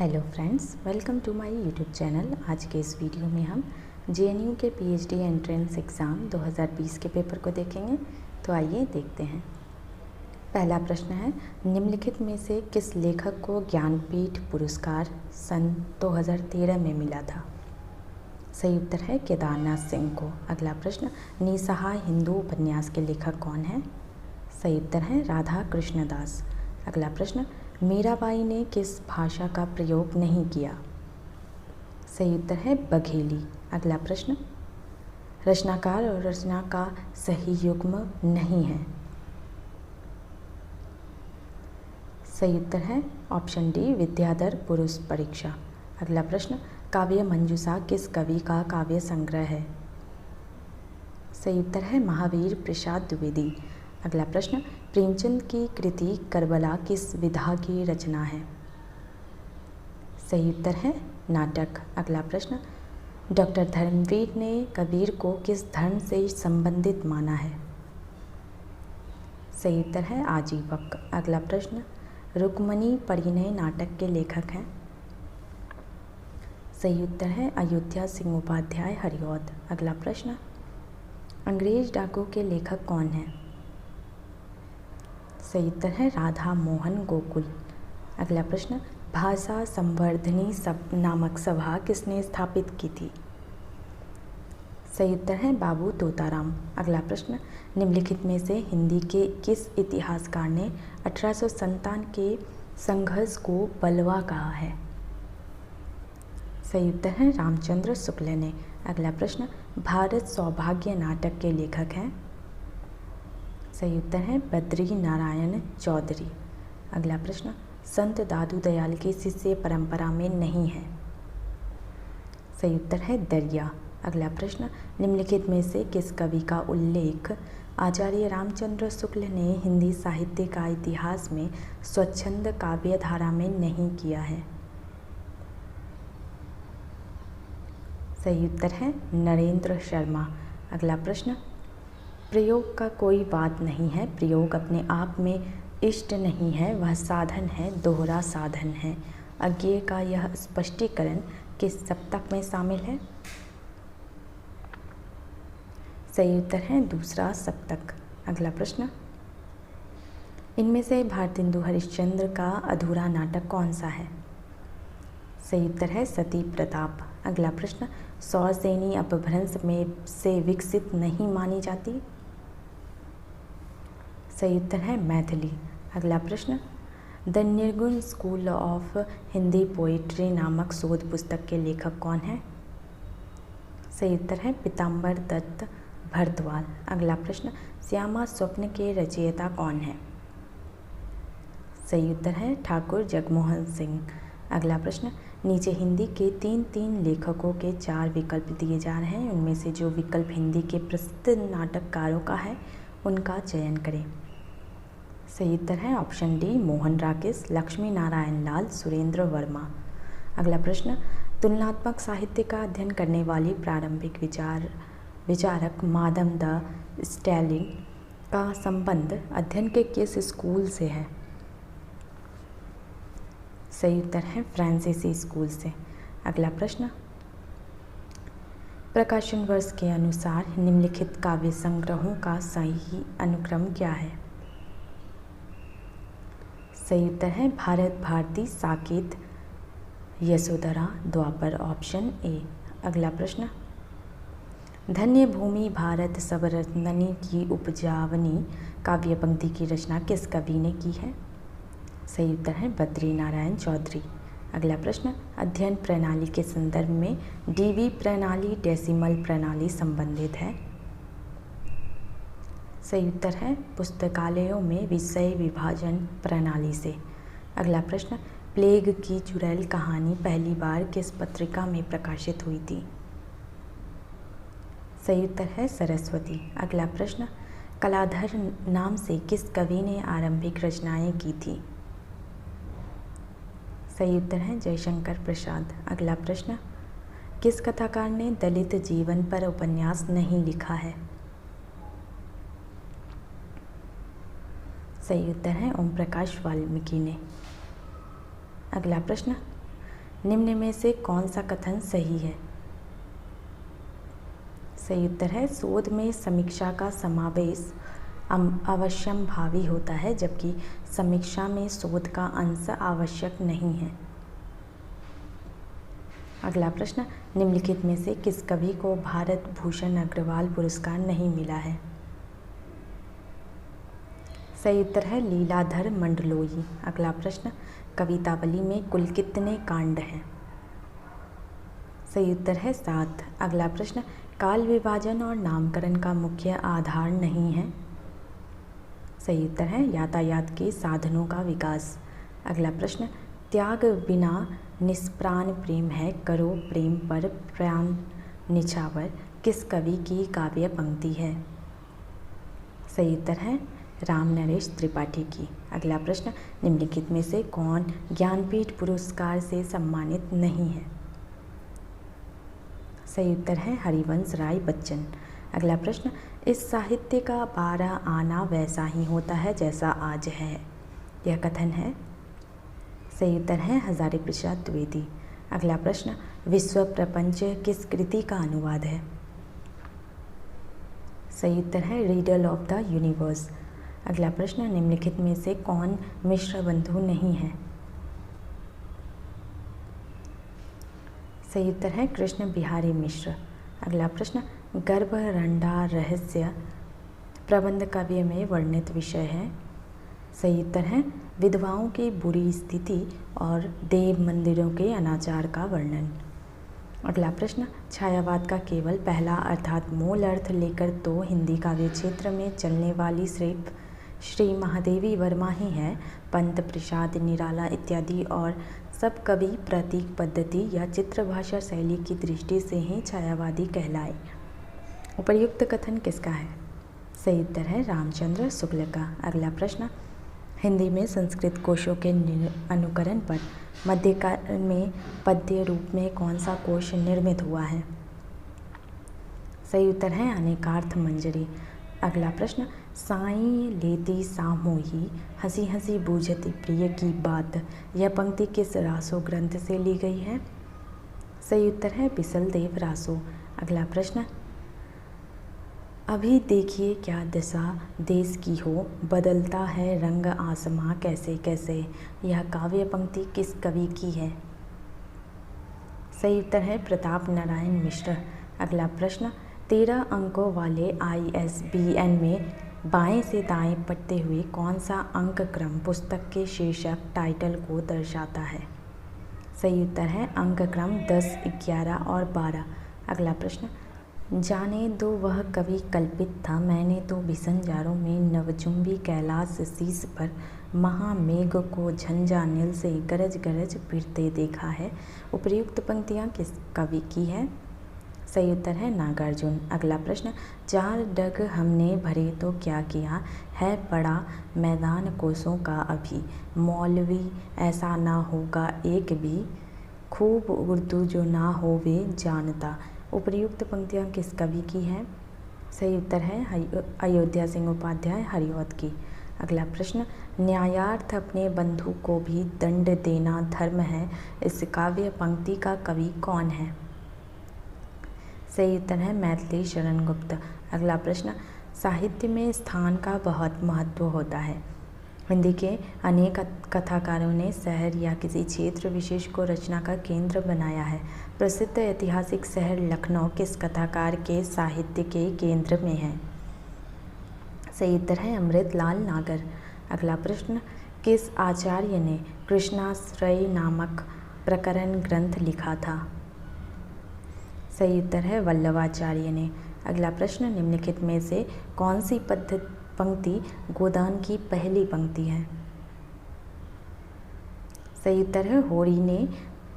Hello friends, welcome to my YouTube channel. आज के इस वीडियो में हम जेएनयू के पीएचडी एंट्रेंस एग्ज़ाम 2020 के पेपर को देखेंगे। तो आइए देखते हैं। पहला प्रश्न है, निम्नलिखित में से किस लेखक को ज्ञानपीठ पुरस्कार सन 2013 में मिला था? सही उत्तर है केदारनाथ सिंह को। अगला प्रश्न, निसहाय हिंदू उपन्यास के लेखक कौन हैं? सही उत्तर है राधा कृष्णदास। अगला प्रश्न, मीराबाई ने किस भाषा का प्रयोग नहीं किया? सही उत्तर है बघेली। अगला प्रश्न, रचनाकार और रचना का सही युग्म नहीं है। सही उत्तर है ऑप्शन डी विद्याधर पुरुष परीक्षा। अगला प्रश्न, काव्य मंजूषा किस कवि का काव्य संग्रह है? सही उत्तर है महावीर प्रसाद द्विवेदी। अगला प्रश्न, प्रेमचंद की कृति करबला किस विधा की रचना है? सही उत्तर है नाटक। अगला प्रश्न, डॉक्टर धर्मवीर ने कबीर को किस धर्म से संबंधित माना है? सही उत्तर है आजीवक। अगला प्रश्न, रुक्मणी परिणय नाटक के लेखक हैं? सही उत्तर है अयोध्या सिंह उपाध्याय हरिऔध। अगला प्रश्न, अंग्रेज डाकू के लेखक कौन हैं? सही उत्तर है राधा मोहन गोकुल। अगला प्रश्न, भाषा संवर्धनी नामक सभा किसने स्थापित की थी? सही उत्तर है बाबू तोताराम। अगला प्रश्न, निम्नलिखित में से हिंदी के किस इतिहासकार ने 1857 के संघर्ष को बलवा कहा है? सही उत्तर है रामचंद्र शुक्ल ने। अगला प्रश्न, भारत सौभाग्य नाटक के लेखक हैं? सही उत्तर है बद्री नारायण चौधरी। अगला प्रश्न, संत दादू दयाल की शिष्य परंपरा में नहीं है? सही उत्तर है दरिया। अगला प्रश्न, निम्नलिखित में से किस कवि का उल्लेख आचार्य रामचंद्र शुक्ल ने हिंदी साहित्य का इतिहास में स्वच्छंद काव्य धारा में नहीं किया है? सही उत्तर है नरेंद्र शर्मा। अगला प्रश्न, प्रयोग का कोई बात नहीं है, प्रयोग अपने आप में इष्ट नहीं है, वह साधन है, दोहरा साधन है। अज्ञेय का यह स्पष्टीकरण किस सप्तक में शामिल है? सही उत्तर है दूसरा सप्तक। अगला प्रश्न, इनमें से भारतेंदु हरिश्चंद्र का अधूरा नाटक कौन सा है? सही उत्तर है सती प्रताप। अगला प्रश्न, सौरसेनी अपभ्रंश में से विकसित नहीं मानी जाती? सही उत्तर है मैथिली। अगला प्रश्न, द निर्गुण स्कूल ऑफ हिंदी पोइट्री नामक शोध पुस्तक के लेखक कौन है? सही उत्तर है पीताम्बर दत्त भरद्वाज। अगला प्रश्न, श्यामा स्वप्न के रचयिता कौन है? सही उत्तर है ठाकुर जगमोहन सिंह। अगला प्रश्न, नीचे हिंदी के तीन लेखकों के 4 विकल्प दिए जा रहे हैं, उनमें से जो विकल्प हिंदी के प्रसिद्ध नाटककारों का है उनका चयन करें। सही उत्तर है ऑप्शन डी मोहन राकेश, लक्ष्मी नारायण लाल, सुरेंद्र वर्मा। अगला प्रश्न, तुलनात्मक साहित्य का अध्ययन करने वाली प्रारंभिक विचारक मादम द स्टैलिन का संबंध अध्ययन के किस स्कूल से है? सही उत्तर है फ्रांसीसी स्कूल से। अगला प्रश्न, प्रकाशन वर्ष के अनुसार निम्नलिखित काव्य संग्रहों का सही अनुक्रम क्या है? सही उत्तर है भारत भारती, साकेत, यशोधरा, द्वापर, ऑप्शन ए। अगला प्रश्न, धन्य भूमि भारत सब रत्ननी की उपजावनी काव्य पंक्ति की रचना किस कवि ने की है? सही उत्तर है बद्री नारायण चौधरी। अगला प्रश्न, अध्ययन प्रणाली के संदर्भ में डीवी प्रणाली डेसिमल प्रणाली संबंधित है? सही उत्तर है पुस्तकालयों में विषय विभाजन प्रणाली से। अगला प्रश्न, प्लेग की चुड़ैल कहानी पहली बार किस पत्रिका में प्रकाशित हुई थी? सही उत्तर है सरस्वती। अगला प्रश्न, कलाधर नाम से किस कवि ने आरंभिक रचनाएं की थी? सही उत्तर है जयशंकर प्रसाद। अगला प्रश्न, किस कथाकार ने दलित जीवन पर उपन्यास नहीं लिखा है? सही उत्तर है ओम प्रकाश वाल्मीकि ने। अगला प्रश्न, निम्न में से कौन सा कथन सही है? सही उत्तर है शोध में समीक्षा का समावेश अवश्यंभावी होता है, जबकि समीक्षा में शोध का अंश आवश्यक नहीं है। अगला प्रश्न, निम्नलिखित में से किस कवि को भारत भूषण अग्रवाल पुरस्कार नहीं मिला है? सही उत्तर है लीलाधर मंडलोई। अगला प्रश्न, कवितावली में कुल कितने कांड हैं? सही उत्तर है 7। अगला प्रश्न, काल विभाजन और नामकरण का मुख्य आधार नहीं है? सही उत्तर है यातायात के साधनों का विकास। अगला प्रश्न, त्याग बिना निष्प्राण प्रेम है, करो प्रेम पर प्राण निछावर किस कवि की काव्य पंक्ति है? सही उत्तर है राम नरेश त्रिपाठी की। अगला प्रश्न, निम्नलिखित में से कौन ज्ञानपीठ पुरस्कार से सम्मानित नहीं है? सही उत्तर है हरिवंश राय बच्चन। अगला प्रश्न, इस साहित्य का 12 आना वैसा ही होता है जैसा आज है, यह कथन है? सही उत्तर है हजारी प्रसाद द्विवेदी। अगला प्रश्न, विश्व प्रपंच किस कृति का अनुवाद है? सही उत्तर है रिडल ऑफ द यूनिवर्स। अगला प्रश्न, निम्नलिखित में से कौन मिश्र बंधु नहीं है? सही उत्तर है कृष्ण बिहारी मिश्र। अगला प्रश्न, गर्भरंडा रहस्य प्रबंध काव्य में वर्णित विषय है? सही उत्तर है विधवाओं की बुरी स्थिति और देव मंदिरों के अनाचार का वर्णन। अगला प्रश्न, छायावाद का केवल पहला अर्थात मूल अर्थ लेकर तो हिंदी काव्य क्षेत्र में चलने वाली सिर्फ श्री महादेवी वर्मा ही है, पंत प्रसाद निराला इत्यादि और सब कवि प्रतीक पद्धति या चित्रभाषा शैली की दृष्टि से ही छायावादी कहलाए। उपर्युक्त कथन किसका है? सही उत्तर है रामचंद्र शुक्ल का। अगला प्रश्न, हिंदी में संस्कृत कोशों के अनुकरण पर मध्यकाल में पद्य रूप में कौन सा कोश निर्मित हुआ है? सही उत्तर है अनेकार्थ मंजरी। अगला प्रश्न, साई लेती सामोही हंसी हंसी बूझती प्रिय की बात, यह पंक्ति किस रासो ग्रंथ से ली गई है? सही उत्तर है बिसल देव रासो। अगला प्रश्न, अभी देखिए क्या दशा देश की हो, बदलता है रंग आसमां कैसे कैसे, यह काव्य पंक्ति किस कवि की है? सही उत्तर है प्रताप नारायण मिश्र। अगला प्रश्न, 13 अंकों वाले ISBN में बाएं से दाएं पढ़ते हुए कौन सा अंक क्रम पुस्तक के शीर्षक टाइटल को दर्शाता है? सही उत्तर है अंक क्रम 10, 11 और 12। अगला प्रश्न, जाने दो वह कवि कल्पित था, मैंने तो भीषण जाड़ों में नवचुंबी कैलाश शीश पर महामेघ को झंझा नील से गरज गरज फिरते देखा है। उपर्युक्त पंक्तियाँ किस कवि की है? सही उत्तर है नागार्जुन। अगला प्रश्न, 4 डग हमने भरे तो क्या किया, है पड़ा मैदान कोसों का अभी, मौलवी ऐसा ना होगा एक भी, खूब उर्दू जो ना होवे जानता। उपर्युक्त पंक्तियाँ किस कवि की हैं? सही उत्तर है अयोध्या सिंह उपाध्याय हरिऔध की। अगला प्रश्न, न्यायार्थ अपने बंधु को भी दंड देना धर्म है, इस काव्य पंक्ति का कवि कौन है? सही उत्तर है मैथिली शरण गुप्त। अगला प्रश्न, साहित्य में स्थान का बहुत महत्व होता है। हिंदी के अनेक कथाकारों ने शहर या किसी क्षेत्र विशेष को रचना का केंद्र बनाया है। प्रसिद्ध ऐतिहासिक शहर लखनऊ किस कथाकार के साहित्य के केंद्र में है? सही उत्तर है अमृतलाल नागर। अगला प्रश्न, किस आचार्य ने कृष्णाश्रय नामक प्रकरण ग्रंथ लिखा था? सही उत्तर है वल्लभाचार्य ने। अगला प्रश्न, निम्नलिखित में से कौन सी पंक्ति गोदान की पहली पंक्ति है? सही उत्तर है होरी ने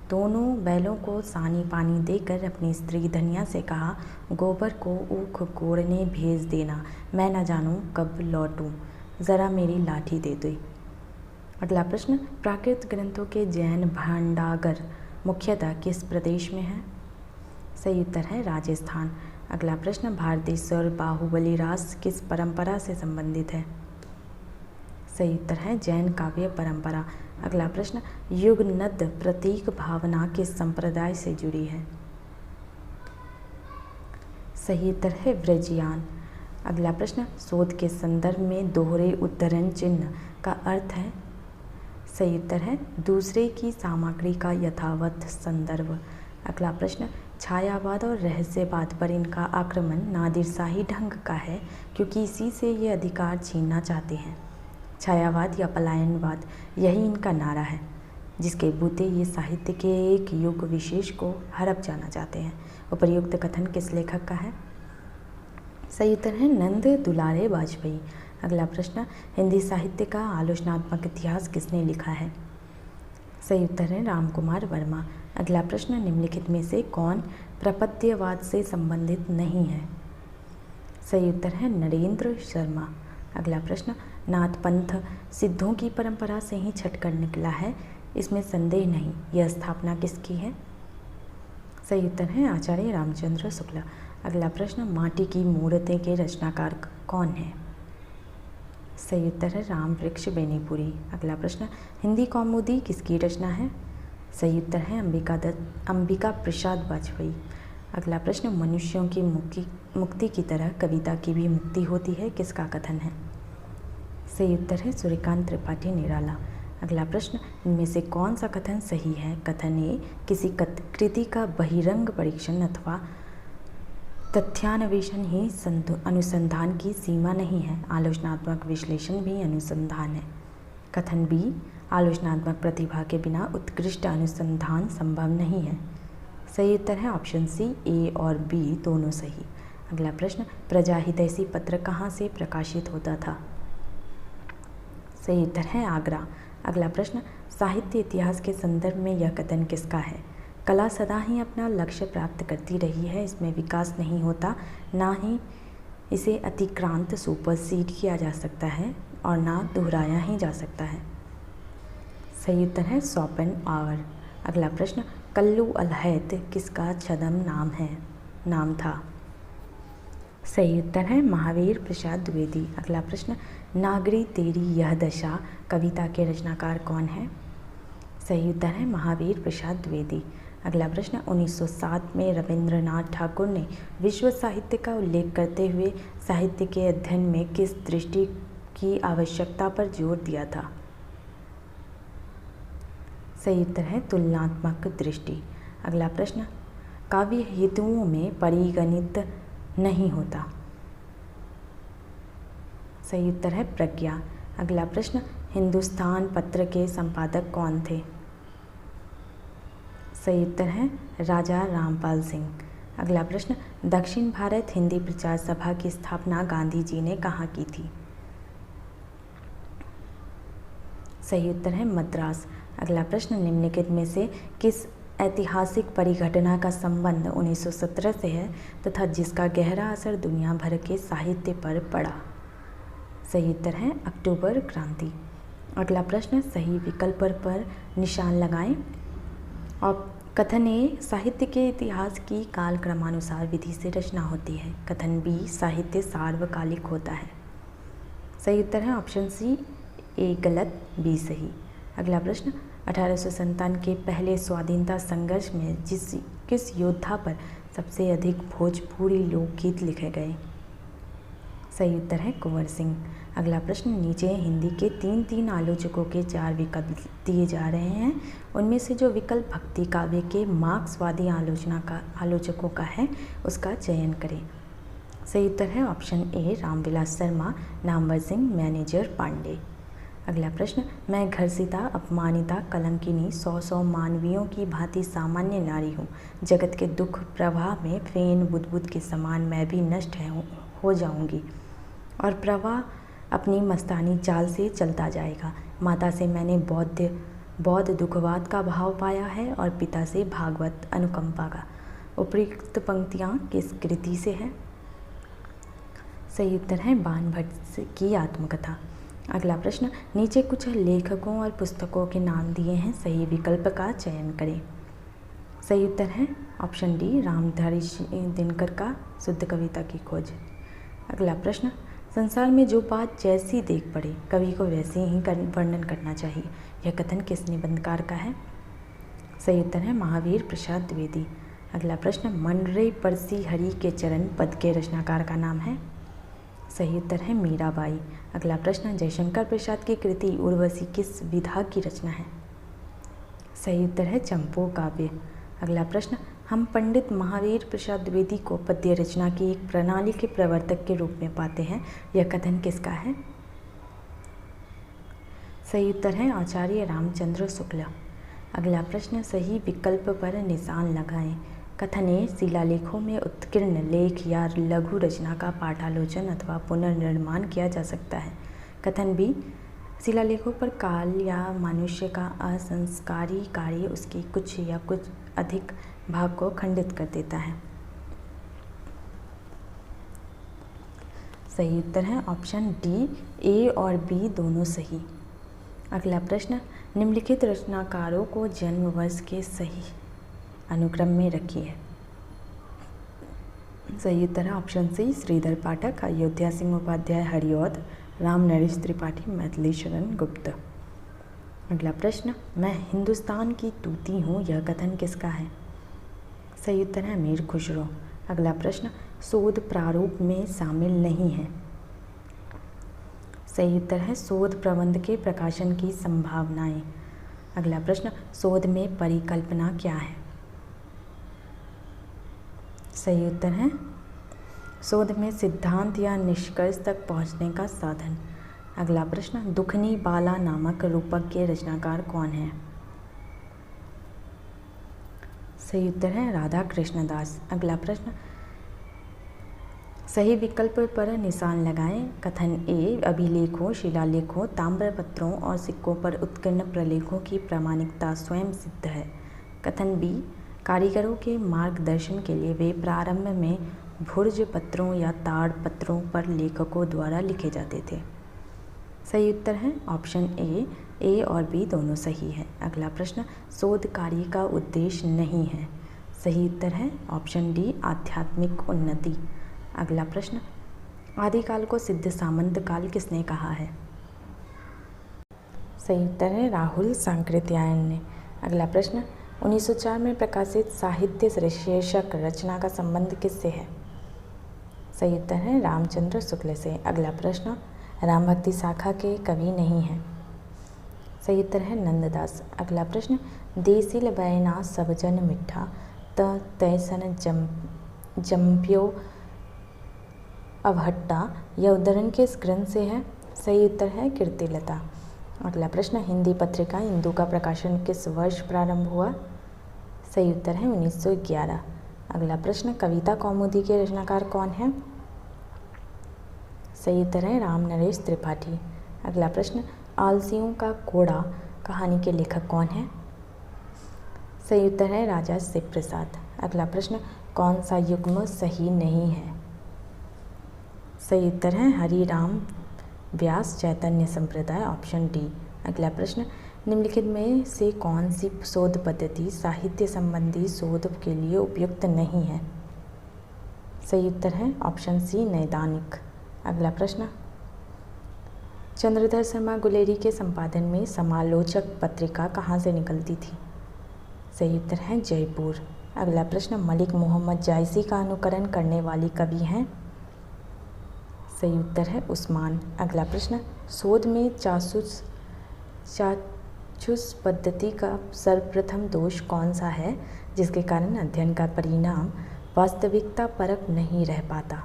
दोनों बैलों को सानी पानी देकर अपनी स्त्री धनिया से कहा, गोबर को ऊख कोड़ने भेज देना, मैं न जानूं कब लौटूं, ज़रा मेरी लाठी दे दो। अगला प्रश्न, प्राकृत ग्रंथों के जैन भांडागर मुख्यतः किस प्रदेश में है? सही उत्तर है राजस्थान। अगला प्रश्न, भारतेश्वर बाहुबली रास किस परंपरा से संबंधित है? सही उत्तर है जैन काव्य परंपरा। अगला प्रश्न, युगनद प्रतीक भावना किस संप्रदाय से जुड़ी है? सही उत्तर है व्रजयान। अगला प्रश्न, शोध के संदर्भ में दोहरे उद्धरण चिन्ह का अर्थ है? सही उत्तर है दूसरे की सामग्री का यथावत संदर्भ। अगला प्रश्न, छायावाद और रहस्यवाद पर इनका आक्रमण नादिरशाही ढंग का है क्योंकि इसी से ये अधिकार छीनना चाहते हैं। छायावाद या पलायनवाद, यही इनका नारा है जिसके बूते ये साहित्य के एक युग विशेष को हड़प जाना चाहते हैं। उपर्युक्त कथन किस लेखक का है? सही उत्तर है नंद दुलारे वाजपेयी। अगला प्रश्न, हिंदी साहित्य का आलोचनात्मक इतिहास किसने लिखा है? सही उत्तर है रामकुमार वर्मा। अगला प्रश्न, निम्नलिखित में से कौन प्रपद्यवाद से संबंधित नहीं है? सही उत्तर है नरेंद्र शर्मा। अगला प्रश्न, नाथ पंथ सिद्धों की परंपरा से ही छटकर निकला है, इसमें संदेह नहीं। यह स्थापना किसकी है? सही उत्तर है आचार्य रामचंद्र शुक्ला। अगला प्रश्न, माटी की मूर्तें के रचनाकार कौन है? सही उत्तर है राम वृक्ष बेनीपुरी। अगला प्रश्न, हिंदी कौमुदी किसकी रचना है? सही उत्तर है अंबिका प्रसाद वाजपेयी। अगला प्रश्न, मनुष्यों की मुक्ति की तरह कविता की भी मुक्ति होती है, किसका कथन है? सही उत्तर है सूर्यकांत त्रिपाठी निराला। अगला प्रश्न, इनमें से कौन सा कथन सही है? कथन ए, किसी कृति का बहिरंग परीक्षण अथवा तथ्यान्वेषण ही अनुसंधान की सीमा नहीं है, आलोचनात्मक विश्लेषण भी अनुसंधान है। कथन बी, आलोचनात्मक प्रतिभा के बिना उत्कृष्ट अनुसंधान संभव नहीं है। सही उत्तर है ऑप्शन सी, ए और बी दोनों सही। अगला प्रश्न, प्रजाहितैषी पत्र कहाँ से प्रकाशित होता था? सही उत्तर है आगरा। अगला प्रश्न, साहित्य इतिहास के संदर्भ में यह कथन किसका है? कला सदा ही अपना लक्ष्य प्राप्त करती रही है, इसमें विकास नहीं होता, ना ही इसे अतिक्रांत सुपरसीड किया जा सकता है और ना दोहराया ही जा सकता है। सही उत्तर है शोपेनहावर। अगला प्रश्न, कल्लू अलहैत किसका छद्म नाम था? सही उत्तर है महावीर प्रसाद द्विवेदी। अगला प्रश्न, नागरी तेरी यह दशा कविता के रचनाकार कौन है? सही उत्तर है महावीर प्रसाद द्विवेदी। अगला प्रश्न, 1907 में रविंद्रनाथ ठाकुर ने विश्व साहित्य का उल्लेख करते हुए साहित्य के अध्ययन में किस दृष्टि की आवश्यकता पर जोर दिया था? सही उत्तर है तुलनात्मक दृष्टि। अगला प्रश्न, काव्य हेतुओं में परिगणित नहीं होता। सही उत्तर है प्रज्ञा। अगला प्रश्न, हिंदुस्तान पत्र के संपादक कौन थे? सही उत्तर है राजा रामपाल सिंह। अगला प्रश्न, दक्षिण भारत हिंदी प्रचार सभा की स्थापना गांधी जी ने कहाँ की थी? सही उत्तर है मद्रास। अगला प्रश्न, निम्नलिखित में से किस ऐतिहासिक परिघटना का संबंध 1917 से है तथा जिसका गहरा असर दुनिया भर के साहित्य पर पड़ा? सही उत्तर है अक्टूबर क्रांति। अगला प्रश्न, सही विकल्प पर निशान लगाएं। और कथन ए, साहित्य के इतिहास की काल क्रमानुसार विधि से रचना होती है। कथन बी, साहित्य सार्वकालिक होता है। सही उत्तर है ऑप्शन सी, ए गलत, बी सही। अगला प्रश्न, 1857 के पहले स्वाधीनता संघर्ष में किस योद्धा पर सबसे अधिक भोजपुरी लोकगीत लिखे गए? सही उत्तर है कुंवर सिंह। अगला प्रश्न, नीचे हिंदी के 3 आलोचकों के 4 विकल्प दिए जा रहे हैं, उनमें से जो विकल्प भक्ति काव्य के मार्क्सवादी आलोचकों का है उसका चयन करें। सही उत्तर है ऑप्शन ए, रामविलास शर्मा, नामवर सिंह, मैनेजर पांडे। अगला प्रश्न, मैं घर्षिता, अपमानिता, कलंकिनी, 100 मानवियों की भांति सामान्य नारी हूँ, जगत के दुख प्रवाह में फेन बुदबुद के समान मैं भी नष्ट हो जाऊँगी और प्रवाह अपनी मस्तानी चाल से चलता जाएगा। माता से मैंने बौद्ध दुखवाद का भाव पाया है और पिता से भागवत अनुकंपा का। उपयुक्त पंक्तियाँ किस कृति से है? सही उत्तर है बाण भट्ट की आत्मकथा। अगला प्रश्न, नीचे कुछ लेखकों और पुस्तकों के नाम दिए हैं, सही विकल्प का चयन करें। सही उत्तर है ऑप्शन डी, रामधारी दिनकर का शुद्ध कविता की खोज। अगला प्रश्न, संसार में जो बात जैसी देख पड़े कवि को वैसे ही वर्णन करना चाहिए। यह कथन किस निबंधकार का है? सही उत्तर है महावीर प्रसाद द्विवेदी। अगला प्रश्न, मन रे परसी हरि के चरण पद के रचनाकार का नाम है? सही उत्तर है मीराबाई। अगला प्रश्न, जयशंकर प्रसाद की कृति उर्वशी किस विधा की रचना है? सही उत्तर है चंपू काव्य। अगला प्रश्न, हम पंडित महावीर प्रसाद द्विवेदी को पद्य रचना की एक प्रणाली के प्रवर्तक के रूप में पाते हैं। यह कथन किसका है? सही उत्तर है आचार्य रामचंद्र शुक्ल। अगला प्रश्न, सही विकल्प पर निशान लगाएं। कथन ए, शिलालेखों में उत्कीर्ण लेख या लघु रचना का पाठालोचन अथवा पुनर्निर्माण किया जा सकता है। कथन बी, शिलालेखों पर काल या मनुष्य का असंस्कारी कार्य उसके कुछ या कुछ अधिक भाग को खंडित कर देता है। सही उत्तर है ऑप्शन डी, ए और बी दोनों सही। अगला प्रश्न, निम्नलिखित रचनाकारों को जन्म वर्ष के सही अनुक्रम में रखिए। सही उत्तर है ऑप्शन सी, श्रीधर पाठक, अयोध्या सिंह उपाध्याय हरिऔध, राम नरेश त्रिपाठी, मैथिली शरण गुप्त। अगला प्रश्न, मैं हिंदुस्तान की तूती हूँ, यह कथन किसका है? सही उत्तर है मीर खुसरो। अगला प्रश्न, शोध प्रारूप में शामिल नहीं है। सही उत्तर है शोध प्रबंध के प्रकाशन की संभावनाएं। अगला प्रश्न, शोध में परिकल्पना क्या है? सही उत्तर है शोध में सिद्धांत या निष्कर्ष तक पहुंचने का साधन। अगला प्रश्न, दुखनी बाला नामक रूपक के रचनाकार कौन है? सही उत्तर है राधा कृष्णदास। अगला प्रश्न, सही विकल्प पर निशान लगाएं। कथन ए, अभिलेखों, शिलालेखों, ताम्रपत्रों और सिक्कों पर उत्कीर्ण प्रलेखों की प्रामाणिकता स्वयं सिद्ध है। कथन बी, कारीगरों के मार्गदर्शन के लिए वे प्रारंभ में भुर्ज पत्रों या ताड़ पत्रों पर लेखकों द्वारा लिखे जाते थे। सही उत्तर है ऑप्शन ए और बी दोनों सही है। अगला प्रश्न, शोध कार्य का उद्देश्य नहीं है। सही उत्तर है ऑप्शन डी, आध्यात्मिक उन्नति। अगला प्रश्न, आदिकाल को सिद्ध सामंत काल किसने कहा है? सही उत्तर है राहुल सांकृत्यायन ने। अगला प्रश्न, 1904 में प्रकाशित साहित्य शीर्षक रचना का संबंध किससे है? सही उत्तर है रामचंद्र शुक्ल से। अगला प्रश्न, राम भक्ति शाखा के कवि नहीं हैं। सही उत्तर है नंददास। अगला प्रश्न, देसिल बैना सब जन मिठा तैसन जम्प्यो अवहट्टा, यह उद्धरण किस ग्रंथ से है? सही उत्तर है कीर्तिलता। अगला प्रश्न, हिंदी पत्रिका इंदु का प्रकाशन किस वर्ष प्रारंभ हुआ? सही उत्तर है 1911। अगला प्रश्न, कविता कौमुदी के रचनाकार कौन है? सही उत्तर है राम नरेश त्रिपाठी। अगला प्रश्न, आलसियों का कोड़ा कहानी के लेखक कौन है? सही उत्तर है राजा शिव प्रसाद। अगला प्रश्न, कौन सा युग्म सही नहीं है? सही उत्तर है हरिराम व्यास चैतन्य संप्रदाय, ऑप्शन डी। अगला प्रश्न, निम्नलिखित में से कौन सी शोध पद्धति साहित्य संबंधी शोध के लिए उपयुक्त नहीं है? सही उत्तर है ऑप्शन सी, नैदानिक। अगला प्रश्न, चंद्रधर शर्मा गुलेरी के संपादन में समालोचक पत्रिका कहाँ से निकलती थी? सही उत्तर है जयपुर। अगला प्रश्न, मलिक मोहम्मद जायसी का अनुकरण करने वाली कवि हैं? सही उत्तर है उस्मान। अगला प्रश्न, शोध में चाक्षुष पद्धति का सर्वप्रथम दोष कौन सा है जिसके कारण अध्ययन का परिणाम वास्तविकता परक नहीं रह पाता?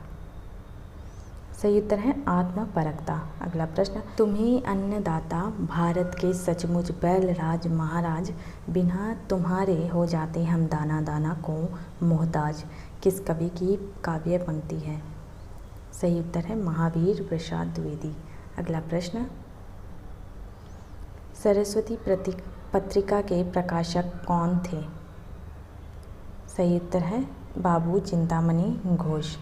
सही उत्तर है आत्मपरकता। अगला प्रश्न, तुम्हें अन्नदाता भारत के सचमुच बैलराज महाराज, बिना तुम्हारे हो जाते हम दाना दाना को मोहताज, किस कवि की काव्य पंक्ति है? सही उत्तर है महावीर प्रसाद द्विवेदी। अगला प्रश्न, सरस्वती पत्रिका के प्रकाशक कौन थे? सही उत्तर है बाबू चिंतामणि घोष।